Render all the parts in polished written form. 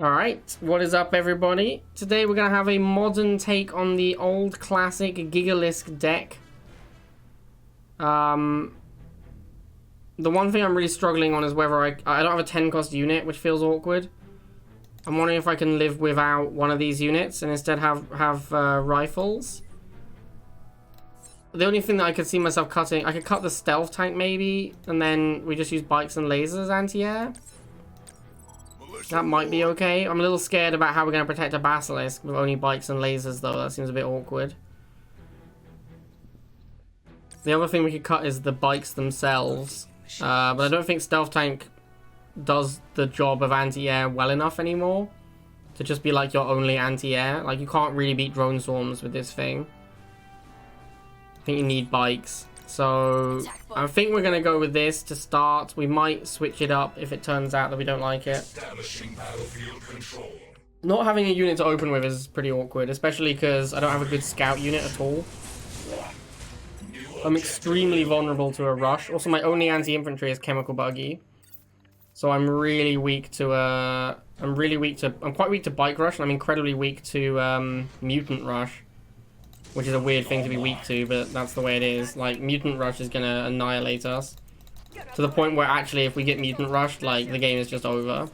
Alright, what is up everybody? Today we're going to have a modern take on the old classic Gigalisk deck. The one thing I'm really struggling on is whether I don't have a 10 cost unit, which feels awkward. I'm wondering if I can live without one of these units and instead have rifles. The only thing that I could see myself cutting, I could cut the stealth tank maybe, and then we just use bikes and lasers anti-air. That might be okay. I'm a little scared about how we're going to protect a Basilisk with only bikes and lasers, though. That seems a bit awkward. The other thing we could cut is the bikes themselves. But I don't think Stealth Tank does the job of anti-air well enough anymore to just be like your only anti-air. Like, you can't really beat drone swarms with this thing. I think you need bikes. So I think we're going to go with this to start. We might switch it up if it turns out that we don't like it. Not having a unit to open with is pretty awkward, especially because I don't have a good scout unit at all. I'm extremely vulnerable to a rush. Also, my only anti-infantry is chemical buggy. So I'm really weak to I'm quite weak to bike rush, and I'm incredibly weak to mutant rush. Which is a weird thing to be weak to, but that's the way it is. Like, Mutant Rush is gonna annihilate us. To the point where, actually, if we get Mutant Rushed, like, the game is just over.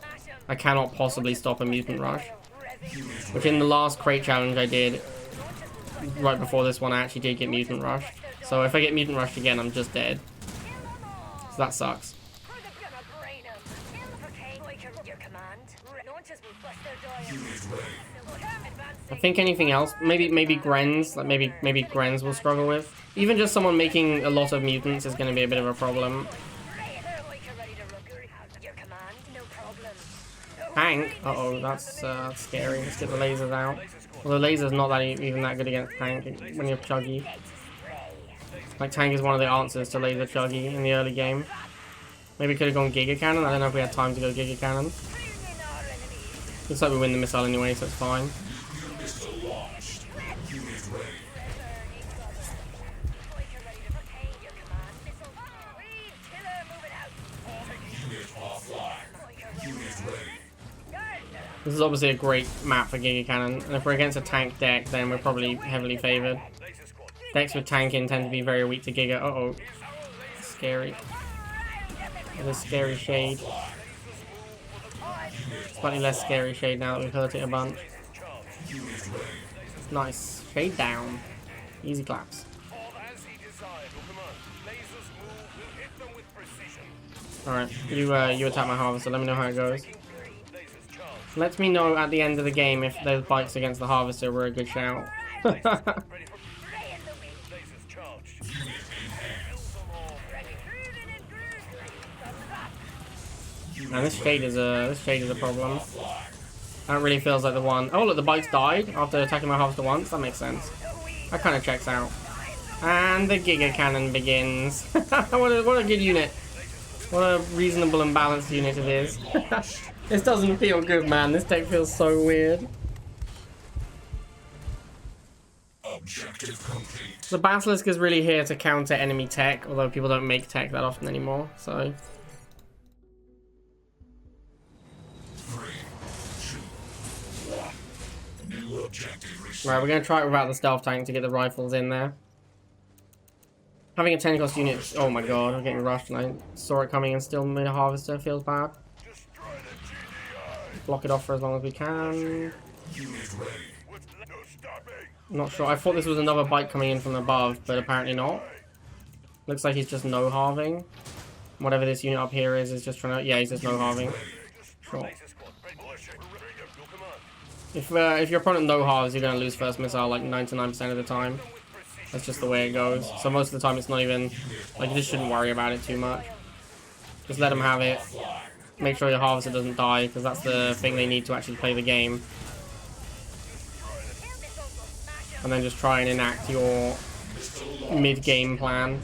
I cannot possibly stop a Mutant Rush. Which in the last crate challenge I did, right before this one, I actually did get Mutant Rushed. So if I get Mutant Rushed again, I'm just dead. So that sucks. I think anything else, maybe Grens, like maybe Grens will struggle with. Even just someone making a lot of mutants is going to be a bit of a problem. Tank, uh-oh, that's scary. Let's get the lasers out. Well, the laser's not that even that good against tank when you're chuggy. Like, tank is one of the answers to laser chuggy in the early game. Maybe could have gone Giga Cannon. I don't know if we had time to go Giga Cannon. Looks like we win the missile anyway, so it's fine. This is obviously a great map for Giga Cannon, and if we're against a tank deck, then we're probably heavily favored. Decks with tanking tend to be very weak to Giga. Uh-oh. Scary. There's a scary shade. Slightly less scary shade now that we've hurt it a bunch. Nice. Shade down. Easy claps. Alright, you attack my harvester, let me know how it goes. Let me know at the end of the game if those bikes against the harvester were a good shout. Man, this shade is a problem. That really feels like the one. Oh look, the bikes died after attacking my harvester once. That makes sense. That kind of checks out. And the Giga Cannon begins. what a good unit. What a reasonable and balanced unit it is. This doesn't feel good, man. This deck feels so weird. Objective complete. The Basilisk is really here to counter enemy tech, although people don't make tech that often anymore, so... 3, 2, 1. New objective received. Right, we're going to try it without the stealth tank to get the rifles in there. Having a 10 cost unit, oh my god, I'm getting rushed and I saw it coming and still made a harvester, feels bad. Block it off for as long as we can. Not sure, I thought this was another bike coming in from above, but apparently not. Looks like he's just no-halving. Whatever this unit up here is just trying to, yeah, he's just no-halving. Sure. If your opponent no-halves, you're going to lose first missile like 99% of the time. That's just the way it goes. So most of the time it's not even, like, you just shouldn't worry about it too much. Just let them have it. Make sure your harvester doesn't die, because that's the thing they need to actually play the game. And then just try and enact your mid-game plan.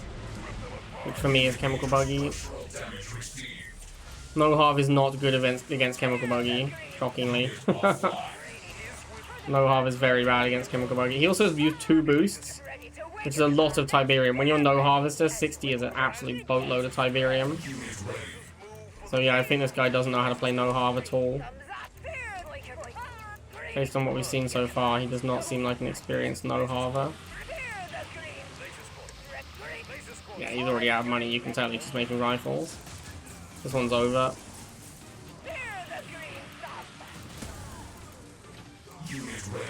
Which for me is Chemical Buggy. No-halve is not good against Chemical Buggy, shockingly. No-halve is very bad against Chemical Buggy. He also has used 2 boosts. Which is a lot of Tiberium. When you're no harvester, 60 is an absolute boatload of Tiberium. So yeah, I think this guy doesn't know how to play no harv at all. Based on what we've seen so far, he does not seem like an experienced no-harver. Yeah, he's already out of money. You can tell he's just making rifles. This one's over. Unit ready.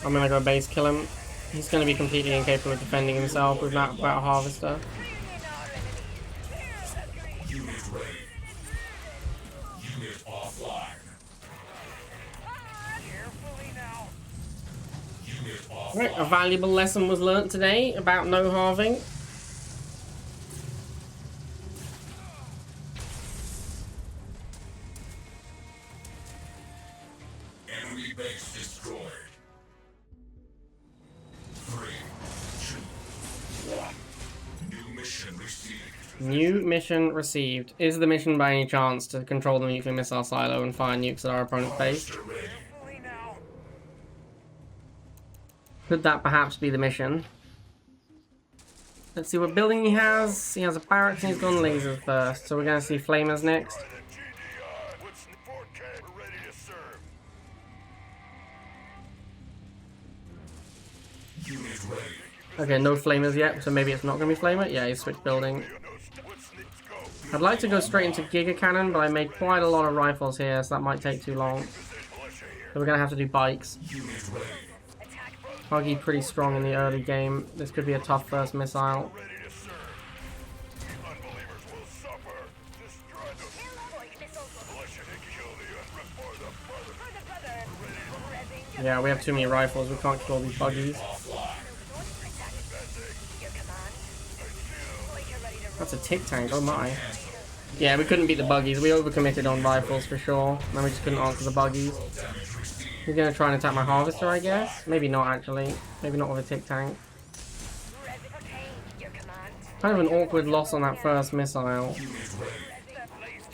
I'm gonna go base kill him. He's gonna be completely incapable of defending himself with that harvester. Unit ready. Unit offline. Unit offline. Right, a valuable lesson was learnt today about no halving. Enemy base destroyed. 3, 2, 1. New mission received. New mission received. Is the mission by any chance to control the nuclear missile silo and fire nukes at our opponent's base? Harvester ready. Could that perhaps be the mission? Let's see what building he has. He has a barracks and he's gone lasers first. So we're going to see flamers next. Unit ready. Okay, no flamers yet, so maybe it's not going to be flamer. Yeah, he's switched building. I'd like to go straight into Giga Cannon, but I made quite a lot of rifles here, so that might take too long. So we're going to have to do bikes. Unit ready. Buggy pretty strong in the early game. This could be a tough first missile. Yeah, we have too many rifles. We can't kill these buggies. That's a tick tank, oh my. Yeah, we couldn't beat the buggies. We overcommitted on rifles for sure. And we just couldn't answer the buggies. He's gonna try and attack my harvester, I guess. Maybe not actually. Maybe not with a tick tank. Kind of an awkward loss on that first missile.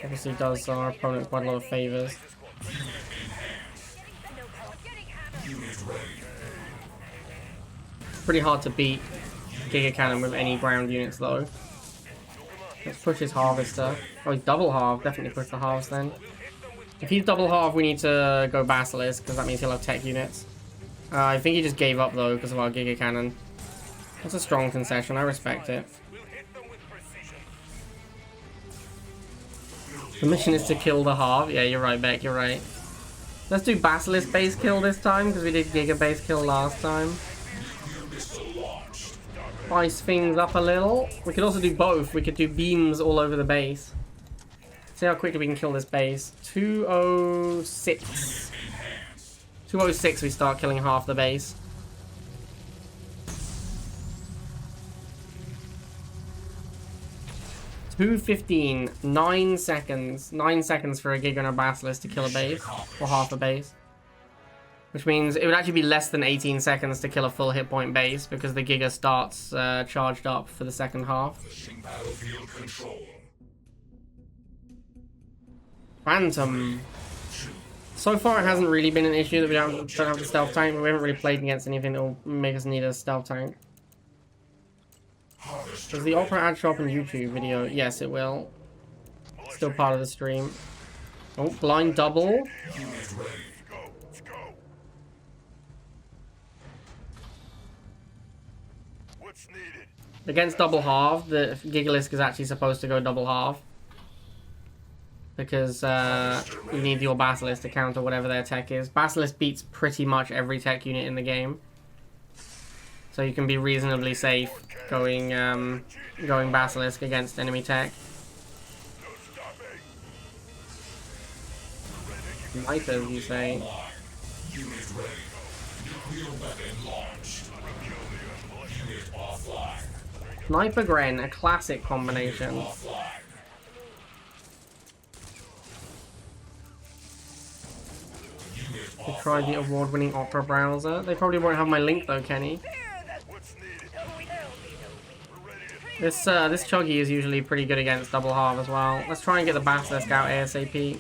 Obviously does our opponent quite a lot of favors. Pretty hard to beat Giga Cannon with any ground units though. Let's push his harvester. Oh, he's double half. Definitely push the halves then. If he's double half, we need to go Basilisk, because that means he'll have tech units. I think he just gave up, though, because of our Giga Cannon. That's a strong concession. I respect it. The mission is to kill the half. Yeah, you're right, Beck. You're right. Let's do Basilisk base kill this time, because we did Giga base kill last time. Spice things up a little. We could also do both. We could do beams all over the base. See how quickly we can kill this base. 206. 206 we start killing half the base. 2:15. 9 seconds. 9 seconds for a Giga and a Basilisk to kill a base. Or half a base. Which means it would actually be less than 18 seconds to kill a full hit point base, because the Giga starts charged up for the second half. Battlefield control. Phantom. So far it hasn't really been an issue that we don't have the stealth tank, but we haven't really played against anything that will make us need a stealth tank. Does the Opera ad show up in YouTube video? Yes, it will. Still part of the stream. Oh, blind double. Against double half, the Gigalisk is actually supposed to go double half. Because you need your Basilisk to counter whatever their tech is. Basilisk beats pretty much every tech unit in the game. So you can be reasonably safe going going Basilisk against enemy tech. Snipers, you say? Sniper Gren, a classic combination. To try the award-winning Opera browser. They probably won't have my link though, Kenny. This Chuggy is usually pretty good against double half as well. Let's try and get the Basilisk out ASAP.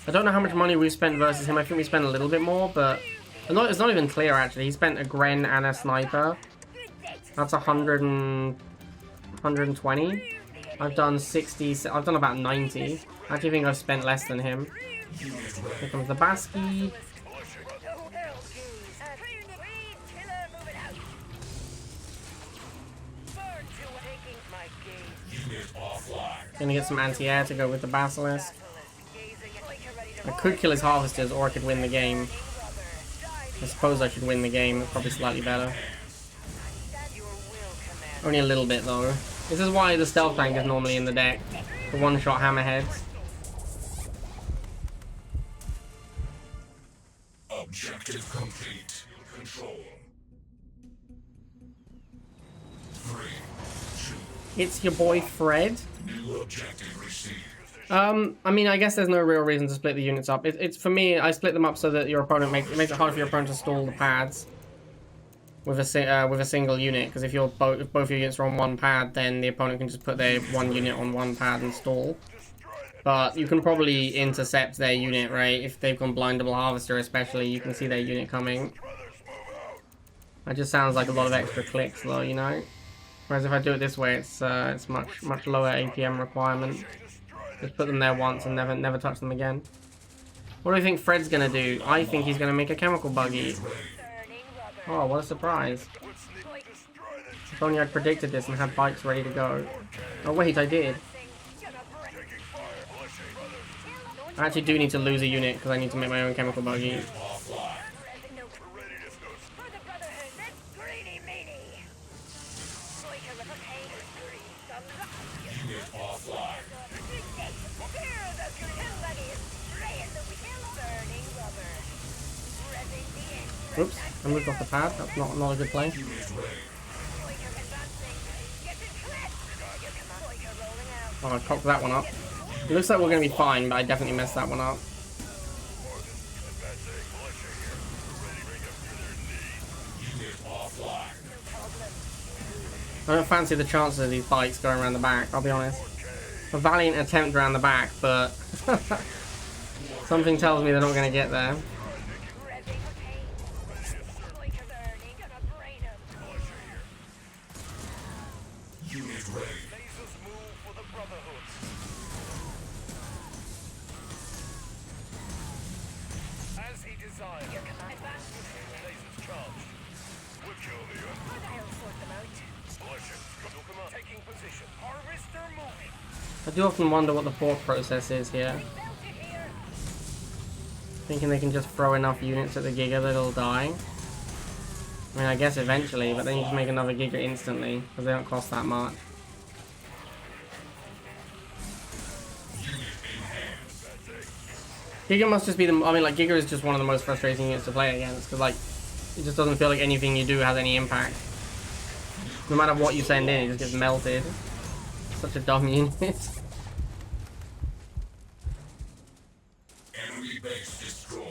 I don't know how much money we've spent versus him. I think we spent a little bit more, but it's not even clear actually. He spent a Gren and a Sniper. That's 120. I've done 60. I've done about 90. I actually think I've spent less than him. Here comes the Basky. Gonna get some anti-air to go with the Basilisk. I could kill his Harvesters, or I could win the game. I suppose I should win the game. It's probably slightly better. Only a little bit, though. This is why the Stealth Tank is normally in the deck. The one-shot hammerheads. Objective complete. Control. 3, 2. It's your boy Fred. New objective received. I mean, I guess there's no real reason to split the units up. It's for me, I split them up so that your opponent makes it harder for your opponent to stall the pads with a single unit. Because if both your units are on one pad, then the opponent can just put their one unit on one pad and stall. But you can probably intercept their unit, right? If they've gone Blindable Harvester, especially, you can see their unit coming. That just sounds like a lot of extra clicks, though, you know. Whereas if I do it this way, it's much lower APM requirement. Just put them there once and never touch them again. What do you think Fred's gonna do? I think he's gonna make a chemical buggy. Oh, what a surprise. If only I'd predicted this and had bikes ready to go. Oh wait, I did. I actually do need to lose a unit because I need to make my own chemical buggy. Oops, I moved off the pad. That's not a good play. Oh, I cocked that one up. It looks like we're going to be fine, but I definitely messed that one up. I don't fancy the chances of these bikes going around the back, I'll be honest. A valiant attempt around the back, but something tells me they're not going to get there. I do often wonder what the thought process is here. Thinking they can just throw enough units at the Giga that it'll die. I mean, I guess eventually, but then you can make another Giga instantly, because they don't cost that much. Giga must just be the... I mean, like, Giga is just one of the most frustrating units to play against, because, like, it just doesn't feel like anything you do has any impact. No matter what you send in, it just gets melted. Such a dumb unit. Enemy base destroyed.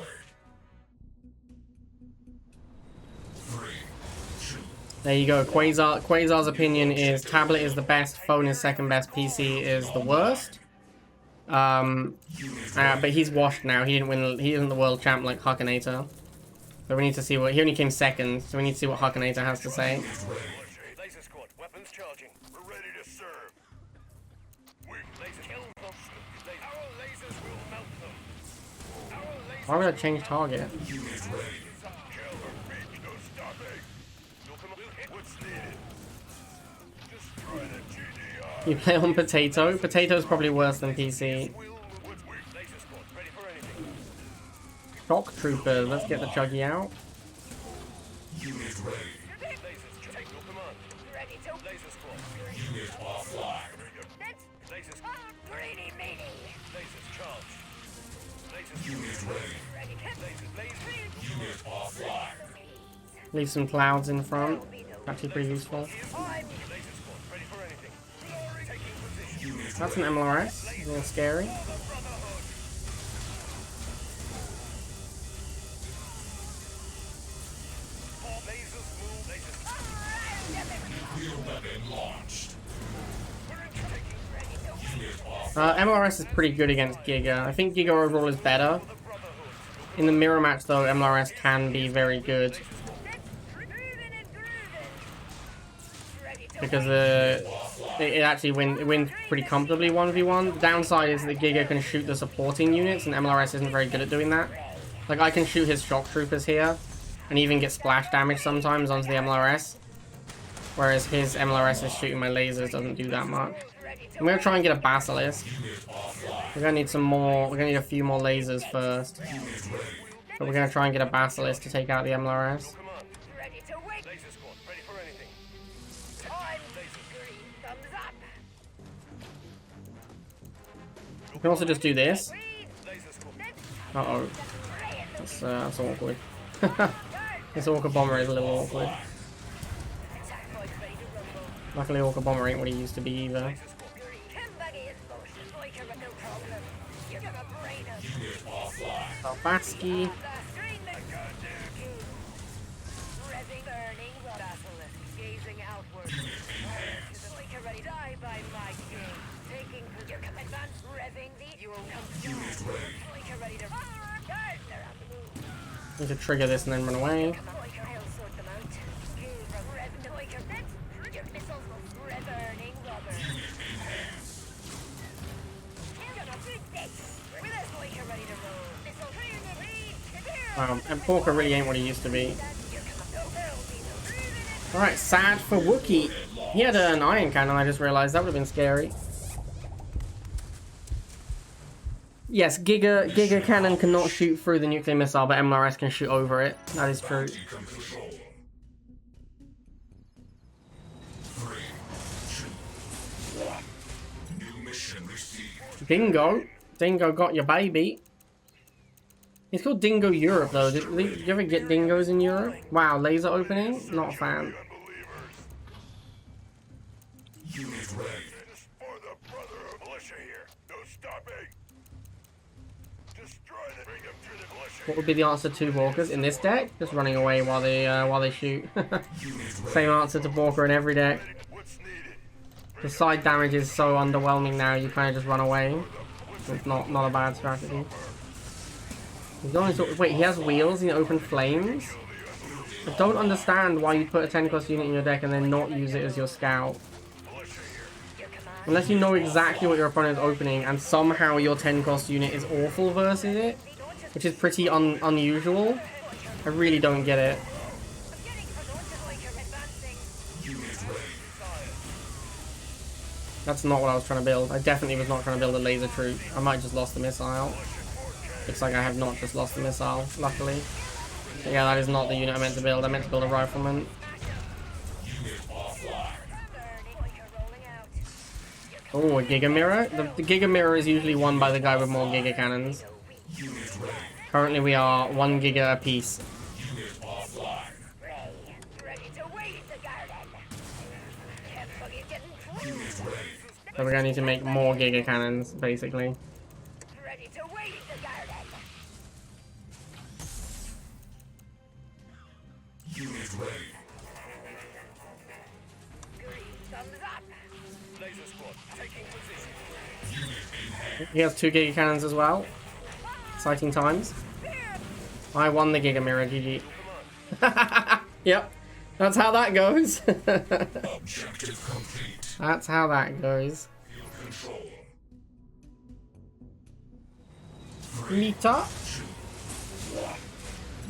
3, 2. There you go. Quasar's opinion is tablet is the best, phone is second best, PC is the worst. But he's washed now. He didn't win. He isn't the world champ like Huckinator. So we need to see what he only came second. So we need to see what Huckinator has to say. Laser squad, weapons charging. We're ready to serve. Our lasers will melt them. Why would I change target? You play on Potato? Potato's probably worse than PC. Shock Trooper, let's get the Chuggy out. Unit ready. Unit offline. Unit ready. Unit offline. Leave some clouds in front. Actually pretty useful. That's an MLRS. A little scary. Wheel weapon launched. MLRS is pretty good against Giga. I think Giga overall is better. In the mirror match though, MLRS can be very good. because it actually wins pretty comfortably 1v1. The downside is that Giga can shoot the supporting units, and MLRS isn't very good at doing that. Like, I can shoot his shock troopers here, and even get splash damage sometimes onto the MLRS, whereas his MLRS is shooting my lasers doesn't do that much. I'm gonna try and get a Basilisk. We're gonna need some more. We're gonna need a few more lasers first, but we're gonna try and get a Basilisk to take out the MLRS. Ready to wait. Laser squad, ready for anything. Time. Green thumbs up. We can also just do this. Laser squad. Uh-oh. That's awkward. This Orca Bomber is a little awkward. Luckily, Orca Bomber ain't what he used to be either. Batsky. Need to trigger this and then run away. And Porker really ain't what he used to be. Alright, sad for Wookiee. He had an iron cannon, I just realized. That would have been scary. Yes, Giga cannon cannot shoot through the nuclear missile, but MLRS can shoot over it. That is true. Dingo? Dingo got your baby. It's called Dingo Europe, though. Did you ever get dingoes in Europe? Wow, laser opening? Not a fan. Unit ready. For the brother of militia here. No stopping. Destroy the bring him to the militia. What would be the answer to Walkers in this deck? Just running away while they shoot. Same answer to Walker in every deck. What's needed? The side damage is so underwhelming now. You kind of just run away. It's not a bad strategy. He's going to, wait, he has wheels in open flames? I don't understand why you put a 10-cost unit in your deck and then not use it as your scout. Unless you know exactly what your opponent is opening and somehow your 10-cost unit is awful versus it, which is pretty unusual. I really don't get it. That's not what I was trying to build. I definitely was not trying to build a laser troop. I might have just lost the missile. Looks like I have not just lost the missile, luckily. But yeah, that is not the unit I meant to build. I meant to build a rifleman. Oh, a Giga Mirror? The Giga Mirror is usually won by the guy with more Giga cannons. Currently we are 1 Giga apiece. So we're going to need to make more Giga cannons, basically. Unit ready. Laser squad, taking position. He has 2 Giga cannons as well. Exciting times. I won the Giga Mirror, GG. Yep, that's how that goes. Objective complete. That's how that goes. Control. Meter.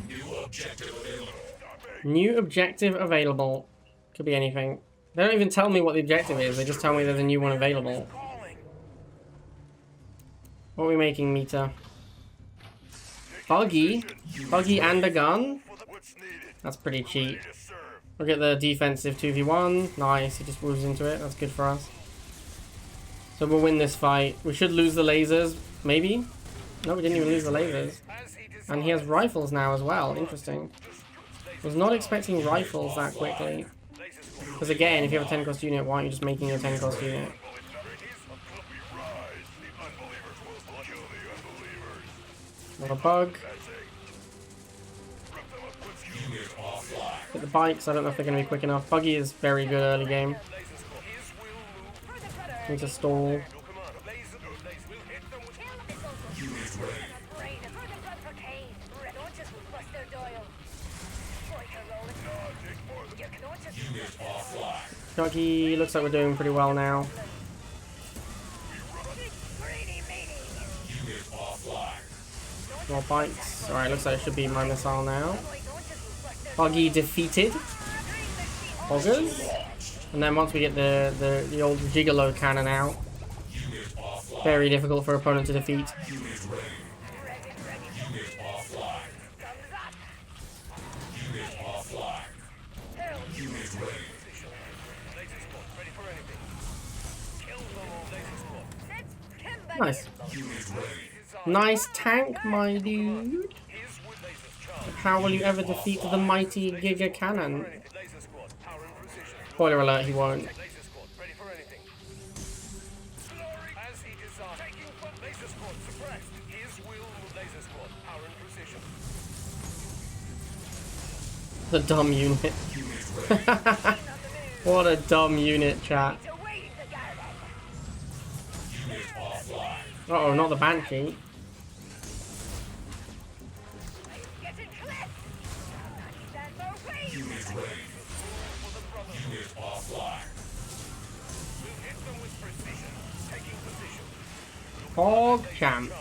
New objective available. New objective available. Could be anything. They don't even tell me what the objective is. They just tell me there's a new one available. What are we making, Meter? Buggy? Buggy and a gun? That's pretty cheap. Look at the defensive 2v1. Nice, he just moves into it. That's good for us. So we'll win this fight. We should lose the lasers, maybe? No, we didn't even lose the lasers. And he has rifles now as well. Interesting. Was not expecting rifles that quickly. Because again, if you have a 10-cost unit, why aren't you just making a 10-cost unit? Not a bug. Hit the bikes, I don't know if they're going to be quick enough. Buggy is very good early game. Need to stall. Chucky, looks like we're doing pretty well now. More bites. Alright, looks like it should be my missile now. Buggy defeated. Hoggers. And then once we get the old Gigalo cannon out, very difficult for opponent to defeat. Nice. Nice tank, my dude. How will you ever defeat the mighty Giga Cannon? Spoiler alert, he won't. The dumb unit. What a dumb unit, chat. Uh oh, not the Banshee. Hog champ.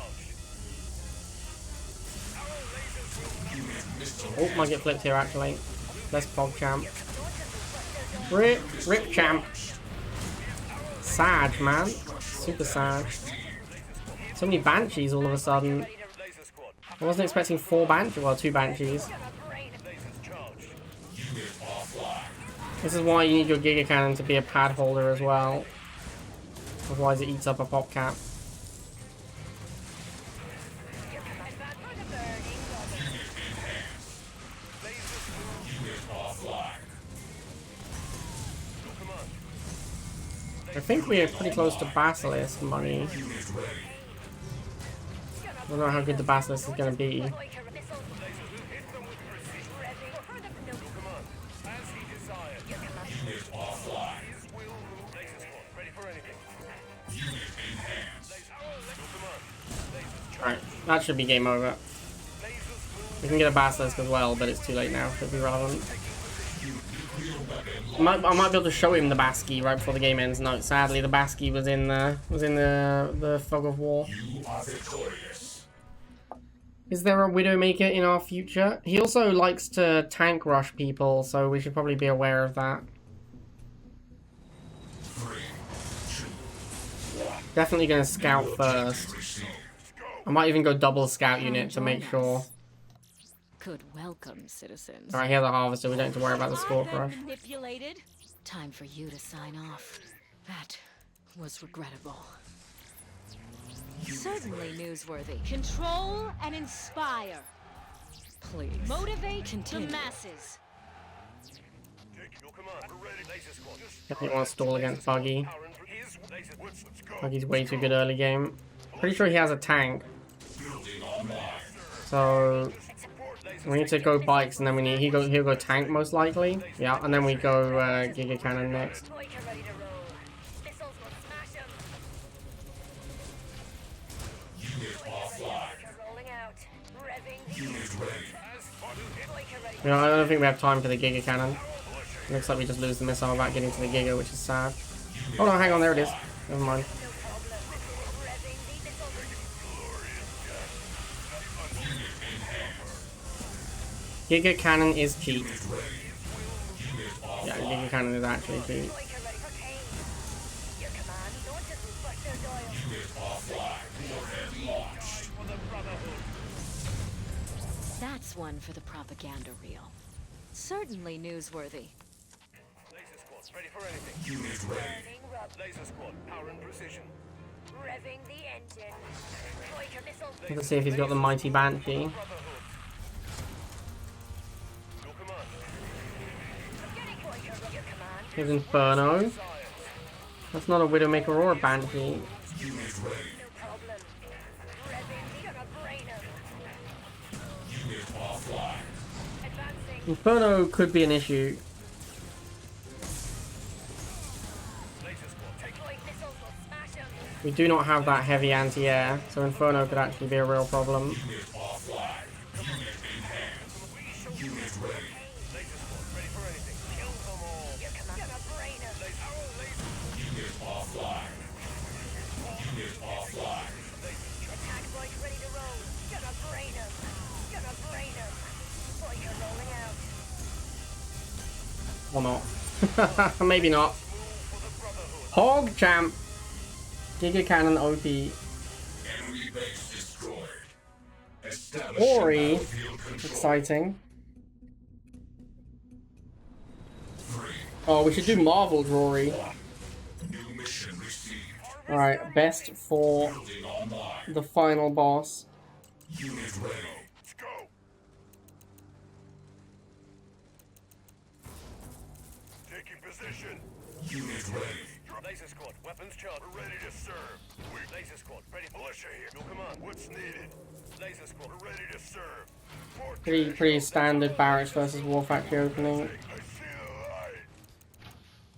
Oh, might get flipped here actually. Let's Pog champ. Rip champ. Sad, man. Super sad. So many Banshees all of a sudden. I wasn't expecting 4 Banshees. Well, 2 Banshees. This is why you need your Giga Cannon to be a pad holder as well. Otherwise it eats up a pop cap. I think we are pretty close to Basilisk money. I don't know how good the Basilisk is going to be. Alright, that should be game over. We can get a Basilisk as well, but it's too late now, so it'll be relevant. I might be able to show him the Basky right before the game ends. No, sadly the Basky was in the fog of war. Is there a Widowmaker in our future? He also likes to tank rush people, so we should probably be aware of that. Definitely gonna scout first. I might even go double scout unit to make sure. Good welcome, citizens. Alright, here's a harvester. We don't have to worry about the score rush. Manipulated. Time for you to sign off. That was regrettable. Certainly newsworthy. Control and inspire. Please. Motivate the masses. Definitely want to stall against Buggy. Buggy's way too good early game. Pretty sure he has a tank. So we need to go bikes, and then he'll go tank most likely. Yeah, and then we go Giga Cannon next. You know, I don't think we have time for the Giga Cannon. Looks like we just lose the missile without getting to the Giga, which is sad. Oh no, hang on, there it is. Never mind. Giga Cannon is cheap. Yeah, Giga Cannon is actually cheap. That's one for the propaganda reel. Certainly newsworthy. Laser squad, ready for anything. Unit ready. Laser squad, power and precision. Revving the engine. Let's see if he's got the mighty Banshee. Here's Inferno. That's not a Widowmaker or a Banshee. Inferno could be an issue. We do not have that heavy anti-air, so Inferno could actually be a real problem. Or not. Maybe not. Hog champ. Giga Cannon OP. Enemy base destroyed. Establishing Ori. battlefield control. Exciting. 3. Oh, we should do Marvel Rory. New mission received. Alright, best for Building online. the final boss. Unit ready. Let's go. Taking position. Unit ready. Laser squad, weapons charged. We're ready to serve. Laser squad, ready. Militia here. Your command. What's needed? Laser squad, we're ready to serve. Pretty standard Barracks versus War Factory opening. I see the light.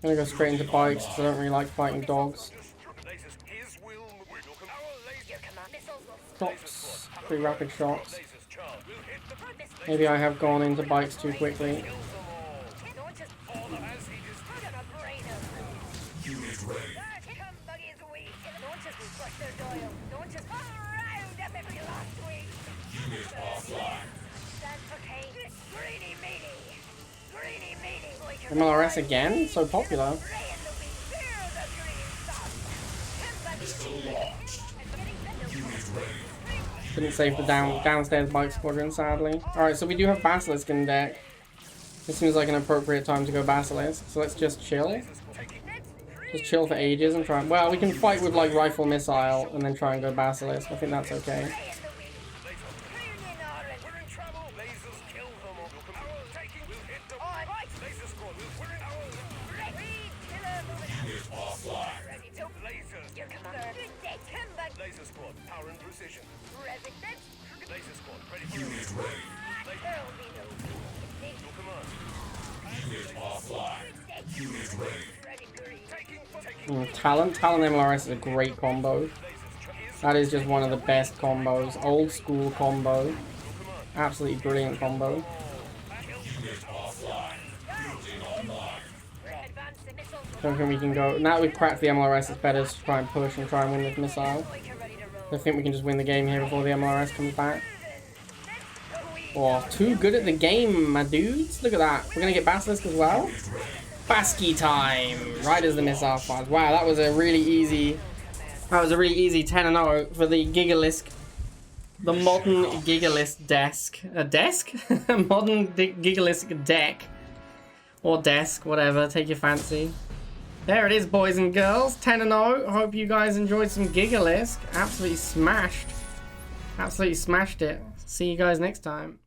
I'm gonna go straight into bikes because I don't really like fighting dogs. Lasers, his will. Your command. Our laser command. Missiles will. Shots. Pretty rapid shots. Lasers charged. We'll hit the. Maybe I have gone into bikes too quickly. Kills them all. Not just all of us. He just. We're gonna brain them. Unit ready. Come buggies weak. Don't just refresh their dial. Don't just around them every last week. Unit offline. Stand for Kane. Greeny meaty. Greeny meaty. MLRS again? So popular. Unit ready. Couldn't save the downstairs bike squadron, sadly. Alright, so we do have Basilisk in deck. This seems like an appropriate time to go Basilisk. So let's just chill. Just chill for ages and try. Well, we can fight with like Rifle Missile and then try and go Basilisk. I think that's okay. Unit offline. Laser squad, power and precision. Laser squad, ready for Unit ready. your command. Unit offline. Unit ready. Taking Talon MLRS is a great combo. That is just one of the best combos. Old school combo. Absolutely brilliant combo. Unit offline. Building online. Don't think we can go. Now that we've cracked the MLRS, it's better to try and push and try and win this missile. I think we can just win the game here before the MLRS comes back. Oh, too good at the game, my dudes. Look at that. We're gonna get Basilisk as well. Basky time. Right as the missile fires. Wow, that was a really easy. That was a really easy 10-0 for the Gigalisk. The modern Gigalisk desk. A desk? A modern Gigalisk deck. Or desk, whatever. Take your fancy. There it is, boys and girls. 10-0. Hope you guys enjoyed some Gigalisk. Absolutely smashed. Absolutely smashed it. See you guys next time.